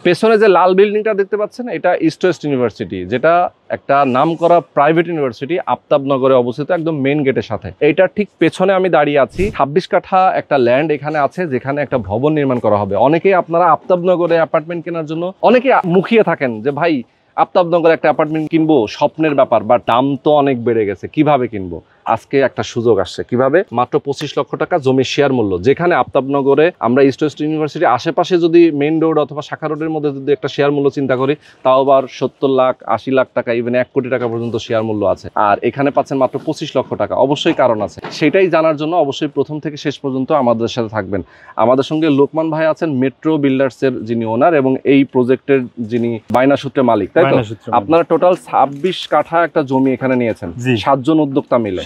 পেছনে যে লাল বিল্ডিংটা দেখতে পাচ্ছেন এটা ইস্ট ওয়েস্ট ইউনিভার্সিটি, যেটা একটা নামকরা প্রাইভেট ইউনিভার্সিটি আফতাবনগরে অবস্থিত, একদম মেইন গেটের সাথে। এইটার ঠিক পেছনে আমি দাঁড়িয়ে আছি। 26 কাঠা একটা ল্যান্ড এখানে আছে, যেখানে একটা ভবন নির্মাণ করা হবে। অনেকেই আপনারা আফতাবনগরে অ্যাপার্টমেন্ট কেনার জন্য অনেকে মুখিয়ে থাকেন যে ভাই আফতাবনগরে একটা অ্যাপার্টমেন্ট কিনবো, স্বপ্নের ব্যাপার, বা দাম তো অনেক বেড়ে গেছে, কিভাবে কিনবো? আজকে একটা সুযোগ আসছে। কিভাবে? মাত্র 25 লক্ষ টাকা জমির শেয়ার মূল্য, যেখানে আফতাবনগরে আমরা ইস্ট ওয়েস্ট ইউনিভার্সিটি আশেপাশে যদি মেইন রোড অথবা শাখা রোডের মধ্যে যদি একটা শেয়ার মূল্য চিন্তা করি, তাও আবার 70 লাখ 80 লাখ টাকা, ইভেন 1 কোটি টাকা পর্যন্ত শেয়ার মূল্য আছে। আর এখানে পাচ্ছেন মাত্র 25 লক্ষ টাকা। অবশ্যই কারণ আছে, সেটাই জানার জন্য অবশ্যই প্রথম থেকে শেষ পর্যন্ত আমাদের সাথে থাকবেন। আমাদের সঙ্গে লোকমান ভাই আছেন, মেট্রো বিল্ডার্সের যিনি ওনার এবং এই প্রজেক্টের যিনি বায়না সূত্রে মালিক, তাই তো? আপনারা টোটাল 26 কাঠা একটা জমি এখানে নিয়েছেন 7 জন উদ্যোক্তা মিলে।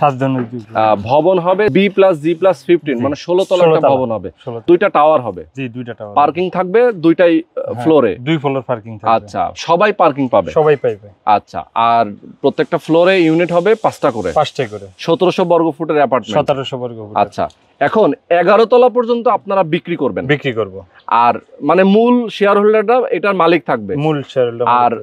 ভবন হবে B+G+15, মানে 16 তলা একটা ভবন হবে, 2টা টাওয়ার হবে। জি, 2টা টাওয়ার। পার্কিং থাকবে 2টাই ফ্লোরে, 2 ফ্লোর পার্কিং থাকবে। আচ্ছা, সবাই পার্কিং পাবে? সবাই পাবে। আচ্ছা, আর প্রত্যেকটা ফ্লোরে ইউনিট হবে 5টা করে। 1700 বর্গ ফুটের অ্যাপার্টমেন্ট। 1700 বর্গ ফুট। আচ্ছা, এখন 11 তলা পর্যন্ত আপনারা বিক্রি করবেন? বিক্রি করব। আর মানে মূল শেয়ার হোল্ডাররা এটার মালিক থাকবে? মূল শেয়ার হোল্ডার। আর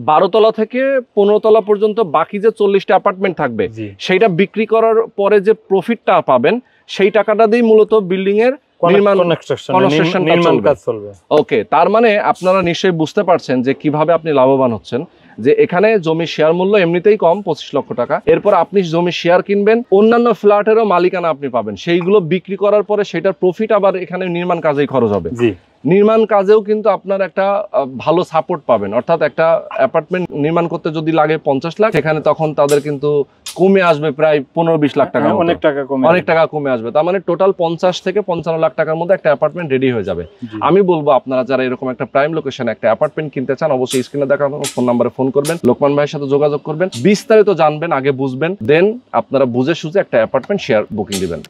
12 তলা থেকে 15 তলা পর্যন্ত বাকি যে 40টা অ্যাপার্টমেন্ট থাকবে, সেইটা বিক্রি করার পরে যে প্রফিটটা পাবেন, সেই টাকাটা দিয়ে মূলত বিল্ডিং এর নির্মাণ কাজ চলবে। ওকে, তার মানে আপনারা নিশ্চয়ই বুঝতে পারছেন যে কিভাবে আপনি লাভবান হচ্ছেন। যে এখানে জমির শেয়ার মূল্য এমনিতেই কম, 25 লক্ষ টাকা। এরপর আপনি জমির শেয়ার কিনবেন, অন্যান্য ফ্ল্যাটেরও মালিকানা আপনি পাবেন। সেইগুলো বিক্রি করার পরে সেটার প্রফিট আবার এখানে নির্মাণ কাজেই খরচ হবে। নির্মাণ কাজেও কিন্তু আপনার একটা ভালো সাপোর্ট পাবেন। অর্থাৎ একটা অ্যাপার্টমেন্ট নির্মাণ করতে যদি লাগে 50 লাখ, সেখানে তখন তাদের কিন্তু কমে আসবে প্রায় 15-20 লাখ টাকা, অনেক টাকা কমে আসবে। তার মানে টোটাল 50 থেকে 55 লাখ টাকার মধ্যে একটা অ্যাপার্টমেন্ট রেডি হয়ে যাবে। আমি বলবো আপনারা যারা এরকম একটা প্রাইম লোকেশনে একটা অ্যাপার্টমেন্ট কিনতে চান, অবশ্যই স্ক্রিনে দেখানো ফোন নাম্বারে ফোন করবেন, লোকমান ভাইয়ের সাথে যোগাযোগ করবেন, বিস্তারিত জানবেন, আগে বুঝবেন, দেন আপনারা বুঝে সুঝে একটা অ্যাপার্টমেন্ট শেয়ার বুকিং দিবেন।